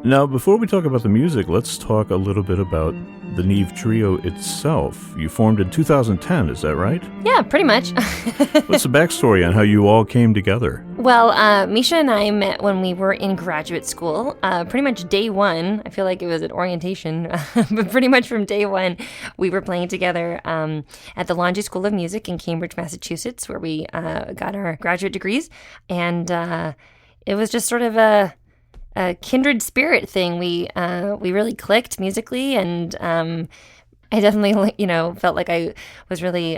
Now, before we talk about the music, let's talk a little bit about the Neave Trio itself. You formed in 2010, is that right? Yeah, pretty much. What's the backstory on how you all came together? Well, Misha and I met when we were in graduate school. Pretty much day one, I feel like it was at orientation, but pretty much from day one, we were playing together at the Laundry School of Music in Cambridge, Massachusetts, where we got our graduate degrees. And it was just sort of a kindred spirit thing. We really clicked musically, and I definitely, felt like I was really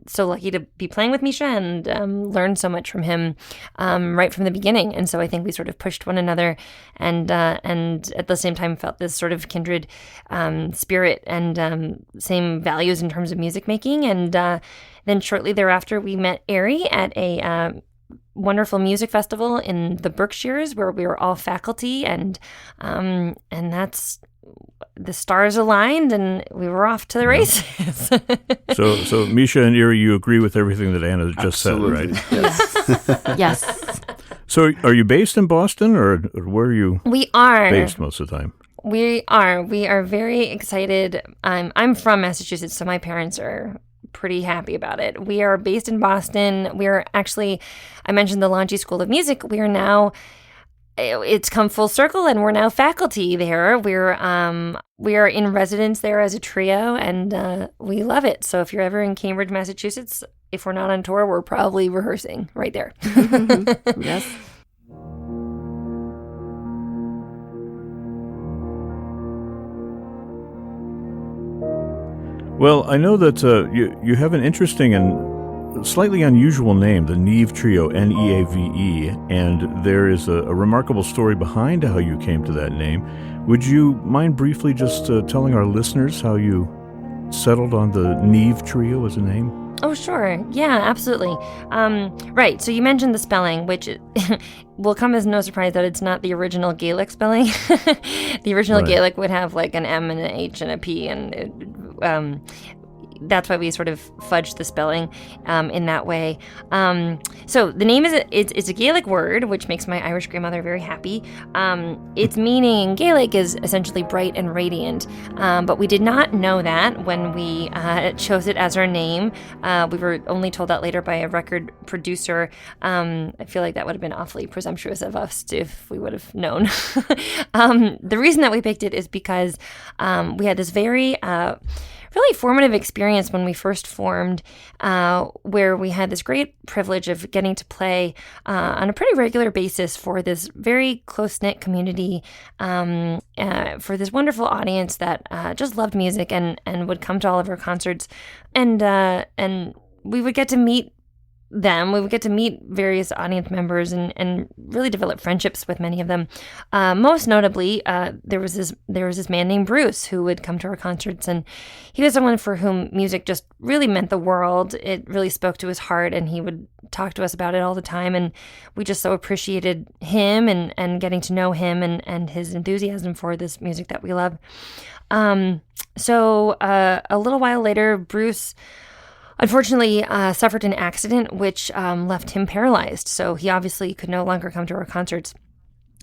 so lucky to be playing with Misha and learned so much from him right from the beginning. And so I think we sort of pushed one another, and at the same time felt this sort of kindred spirit and same values in terms of music making. And then shortly thereafter, we met Eri at a wonderful music festival in the Berkshires, where we were all faculty, and that's the stars aligned, and we were off to the races. So Misha and Eri, you agree with everything that Anna just Absolutely. said, right? Yes. So are you based in Boston, or where are you? We are based most of the time? We are very excited. I'm from Massachusetts, so my parents are pretty happy about it. We are based in Boston. We're actually, I mentioned the Laundry School of Music. We are now, it's come full circle, and we're now faculty there. We are in residence there as a trio, and we love it. So if you're ever in Cambridge, Massachusetts, if we're not on tour, we're probably rehearsing right there. Yes. Well, I know that you have an interesting and slightly unusual name, the Neave Trio, Neave, and there is a remarkable story behind how you came to that name. Would you mind briefly just telling our listeners how you settled on the Neave Trio as a name? Oh, sure. Yeah, absolutely. Right. So you mentioned the spelling, which will come as no surprise that it's not the original Gaelic spelling. The original Right. Gaelic would have like an M and an H and a P, and that's why we sort of fudged the spelling in that way. So the name it's a Gaelic word, which makes my Irish grandmother very happy. Its meaning in Gaelic is essentially bright and radiant, but we did not know that when we chose it as our name. We were only told that later by a record producer. I feel like that would have been awfully presumptuous of us if we would have known. The reason that we picked it is because we had this very really formative experience when we first formed, where we had this great privilege of getting to play on a pretty regular basis for this very close-knit community, for this wonderful audience that just loved music and would come to all of our concerts, and we would get to meet them. We would get to meet various audience members and really develop friendships with many of them. Most notably, there was this man named Bruce who would come to our concerts, and he was someone for whom music just really meant the world. It really spoke to his heart, and he would talk to us about it all the time, and we just so appreciated him and getting to know him and his enthusiasm for this music that we love. So a little while later, Bruce unfortunately suffered an accident which left him paralyzed. So he obviously could no longer come to our concerts.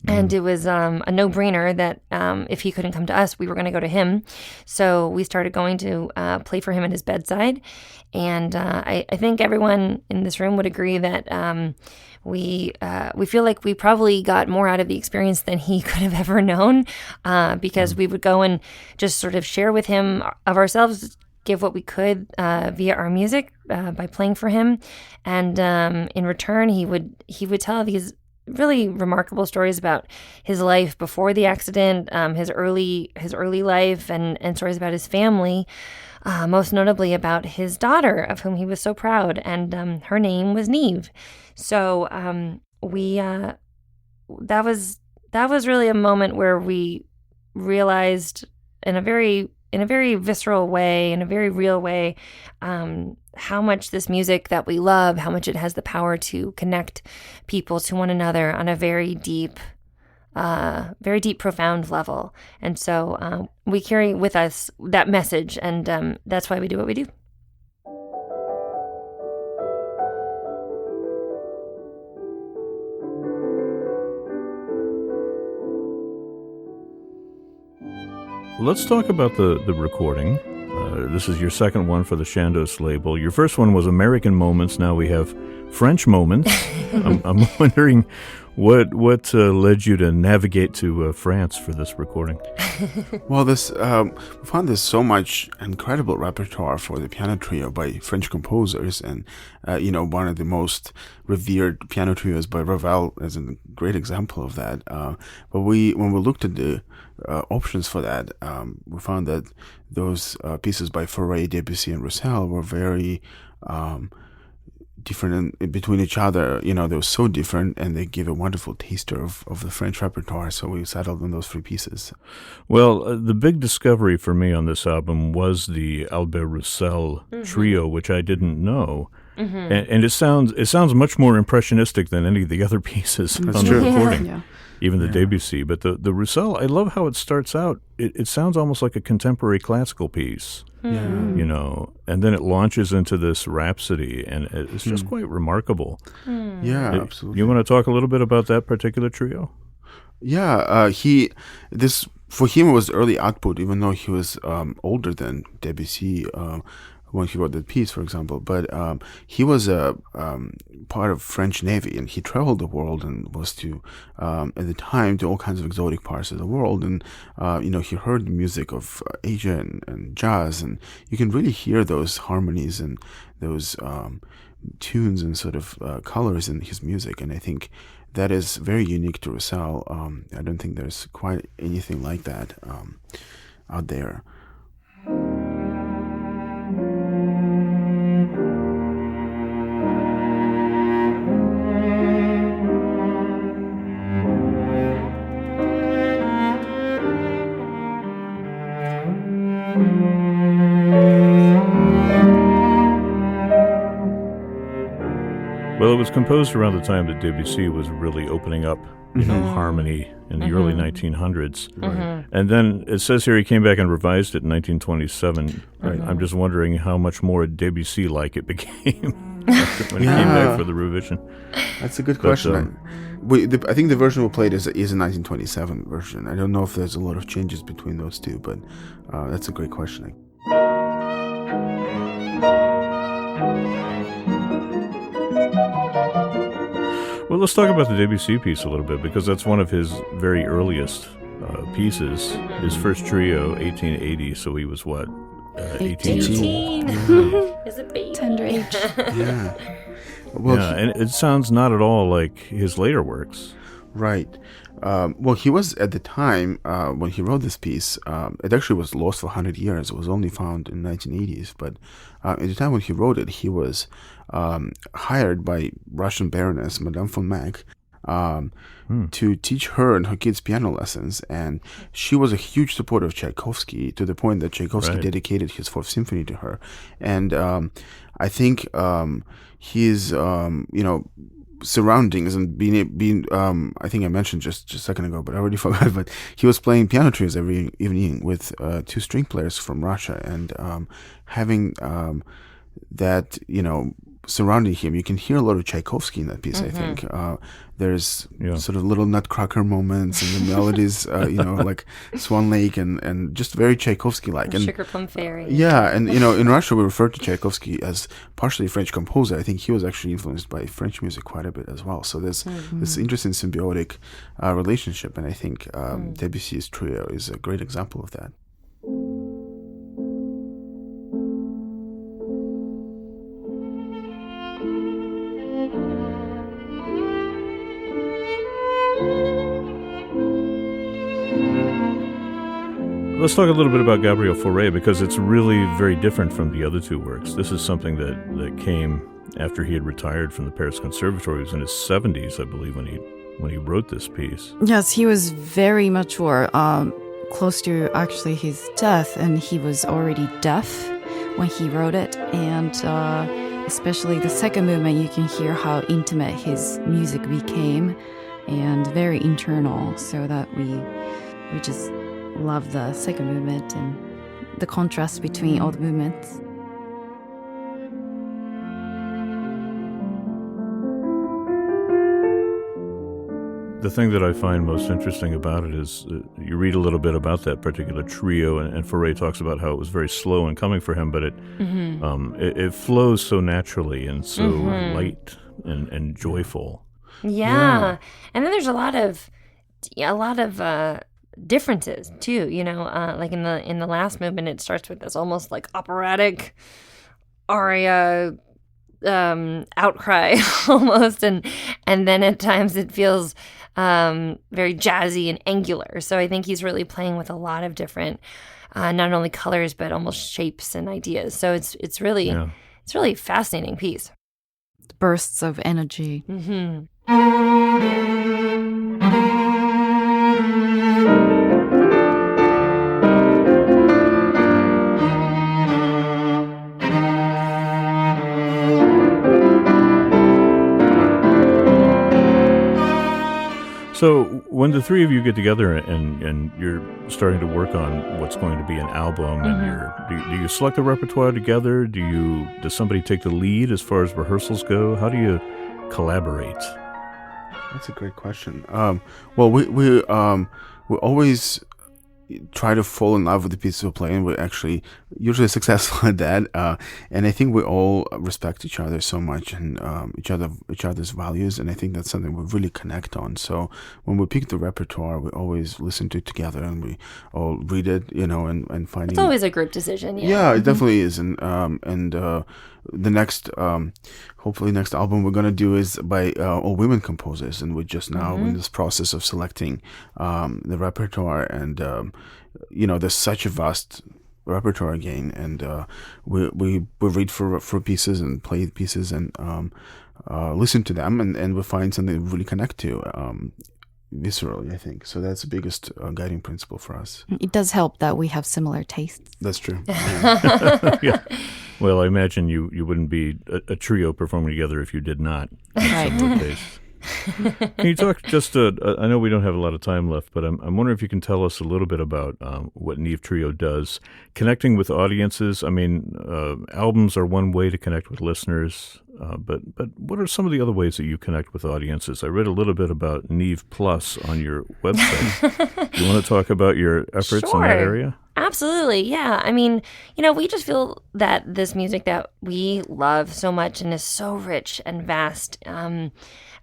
And it was a no-brainer that if he couldn't come to us, we were going to go to him. So we started going to play for him at his bedside. And I think everyone in this room would agree that we feel like we probably got more out of the experience than he could have ever known, because we would go and just sort of share with him of ourselves, give what we could via our music by playing for him, and in return he would tell these really remarkable stories about his life before the accident, his early life, and stories about his family, most notably about his daughter, of whom he was so proud, and her name was Neave. So that was really a moment where we realized in a very visceral way, in a very real way, how much this music that we love, how much it has the power to connect people to one another on a very deep, profound level. And so we carry with us that message, and that's why we do what we do. let's talk about the recording. This is your second one for the Chandos label. Your first one was American Moments. Now we have French Moments. I'm wondering what led you to navigate to France for this recording. Well, we found there's so much incredible repertoire for the piano trio by French composers, and one of the most revered piano trios by Ravel is a great example of that. But when we looked at the options for that, we found that those pieces by Fauré, Debussy, and Roussel were very different between each other. They were so different, and they give a wonderful taster of the French repertoire. So we settled on those three pieces. Well, the big discovery for me on this album was the Albert Roussel trio, which I didn't know. And it sounds much more impressionistic than any of the other pieces on the recording, even the Debussy. But the Roussel, I love how it starts out. It sounds almost like a contemporary classical piece. And then it launches into this rhapsody, and it's just quite remarkable. Yeah, absolutely. You want to talk a little bit about that particular trio? Yeah, for him it was early output, even though he was older than Debussy when he wrote that piece, for example. But he was a part of French Navy, and he traveled the world and was at the time, to all kinds of exotic parts of the world. And, he heard the music of Asia and jazz, and you can really hear those harmonies and those tunes and sort of colors in his music. And I think that is very unique to Roussel. I don't think there's quite anything like that out there. Well, it was composed around the time that Debussy was really opening up, harmony in the early 1900s. Right. And then it says here he came back and revised it in 1927. Right. I'm just wondering how much more Debussy-like it became when he came back for the revision. That's a good question. I think the version we played is a 1927 version. I don't know if there's a lot of changes between those two, but that's a great question. Well, let's talk about the Debussy piece a little bit, because that's one of his very earliest pieces. His first trio, 1880, so he was what? 18 years old. Is a baby. Tender age. Yeah. Well, and it sounds not at all like his later works. Right. Well, he was, at the time, when he wrote this piece, it actually was lost for 100 years. It was only found in the 1980s. But at the time when he wrote it, he was hired by Russian Baroness, Madame von Meck, to teach her and her kids piano lessons. And she was a huge supporter of Tchaikovsky, to the point that Tchaikovsky dedicated his Fourth Symphony to her. And I think his, surroundings and being I think I mentioned just a second ago, but I already forgot, but he was playing piano trios every evening with two string players from Russia, and having that, surrounding him, you can hear a lot of Tchaikovsky in that piece. I think there's sort of little nutcracker moments, and the melodies, like Swan Lake, and just very Tchaikovsky-like. And Sugar Plum Fairy. Yeah, and in Russia we refer to Tchaikovsky as partially a French composer. I think he was actually influenced by French music quite a bit as well. So there's this interesting symbiotic relationship, and I think Debussy's trio is a great example of that. Let's talk a little bit about Gabriel Fauré, because it's really very different from the other two works. This is something that came after he had retired from the Paris Conservatory. He was in his 70s, I believe, when he wrote this piece. Yes, he was very mature, close to actually his death, and he was already deaf when he wrote it. And especially the second movement, you can hear how intimate his music became, and very internal, so that we just love the second movement and the contrast between all the movements. The thing that I find most interesting about it is you read a little bit about that particular trio, and Fauré talks about how it was very slow in coming for him, but it flows so naturally and so light and joyful. Yeah. And then there's a lot of differences too, like in the last movement, it starts with this almost like operatic aria outcry almost, and then at times it feels very jazzy and angular. So I think he's really playing with a lot of different not only colors but almost shapes and ideas. So it's really a fascinating piece. Bursts of energy. So when the three of you get together and you're starting to work on what's going to be an album, and do you select the repertoire together? Does somebody take the lead as far as rehearsals go? How do you collaborate? That's a great question. Well, we always try to fall in love with the pieces we play, and we're actually usually successful at that. And I think we all respect each other so much, and each other's values, and I think that's something we really connect on. So when we pick the repertoire, we always listen to it together, and we all read it, and finding. It's always a group decision. Yeah, it definitely is, and the next, hopefully next album we're gonna do is by all women composers, and we're just now in this process of selecting the repertoire, and there's such a vast repertoire again, and we read for pieces and play pieces and listen to them, and we find something we really connect to viscerally, I think. So that's the biggest guiding principle for us. It does help that we have similar tastes. That's true. Yeah. Well, I imagine you wouldn't be a trio performing together if you did not have similar tastes. Can you talk just, I know we don't have a lot of time left, but I'm wondering if you can tell us a little bit about what Neave Trio does. Connecting with audiences, I mean, albums are one way to connect with listeners, but what are some of the other ways that you connect with audiences? I read a little bit about Neave Plus on your website. Do you want to talk about your efforts in that area? Absolutely, yeah. I mean, we just feel that this music that we love so much and is so rich and vast,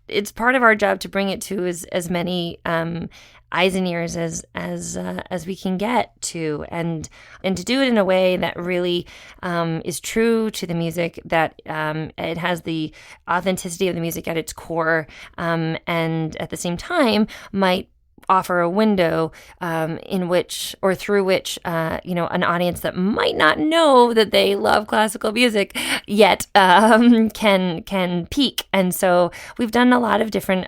it's part of our job to bring it to as many eyes and ears as we can get to, and to do it in a way that really is true to the music, that it has the authenticity of the music at its core, and at the same time might offer a window in which, or through which, an audience that might not know that they love classical music yet can peak. And so we've done a lot of different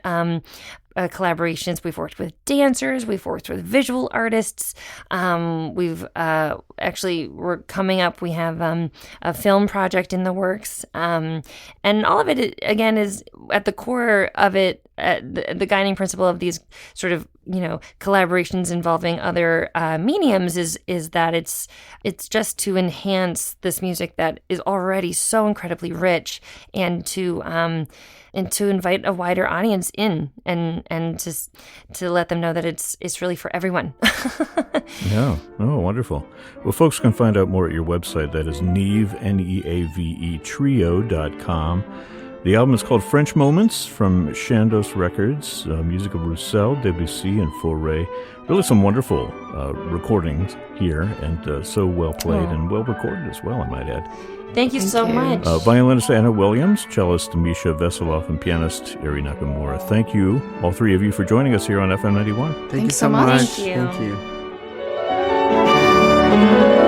collaborations. We've worked with dancers, we've worked with visual artists. We've we're coming up, we have a film project in the works. And all of it, again, is at the core of it, the guiding principle of these sort of, collaborations involving other mediums is that it's just to enhance this music that is already so incredibly rich, and to invite a wider audience in, and to let them know that it's really for everyone. Yeah. Oh, wonderful. Well, folks can find out more at your website. That is Neave, Neave Trio.com. The album is called French Moments from Chandos Records, music of Roussel, Debussy, and Fauré. Really some wonderful recordings here, and so well played and well recorded as well, I might add. Thank you so much. Violinist Anna Williams, cellist Mikhail Veselov, and pianist Eri Nakamura. Thank you, all three of you, for joining us here on FM 91. Thank you so much. Thank you. Thank you.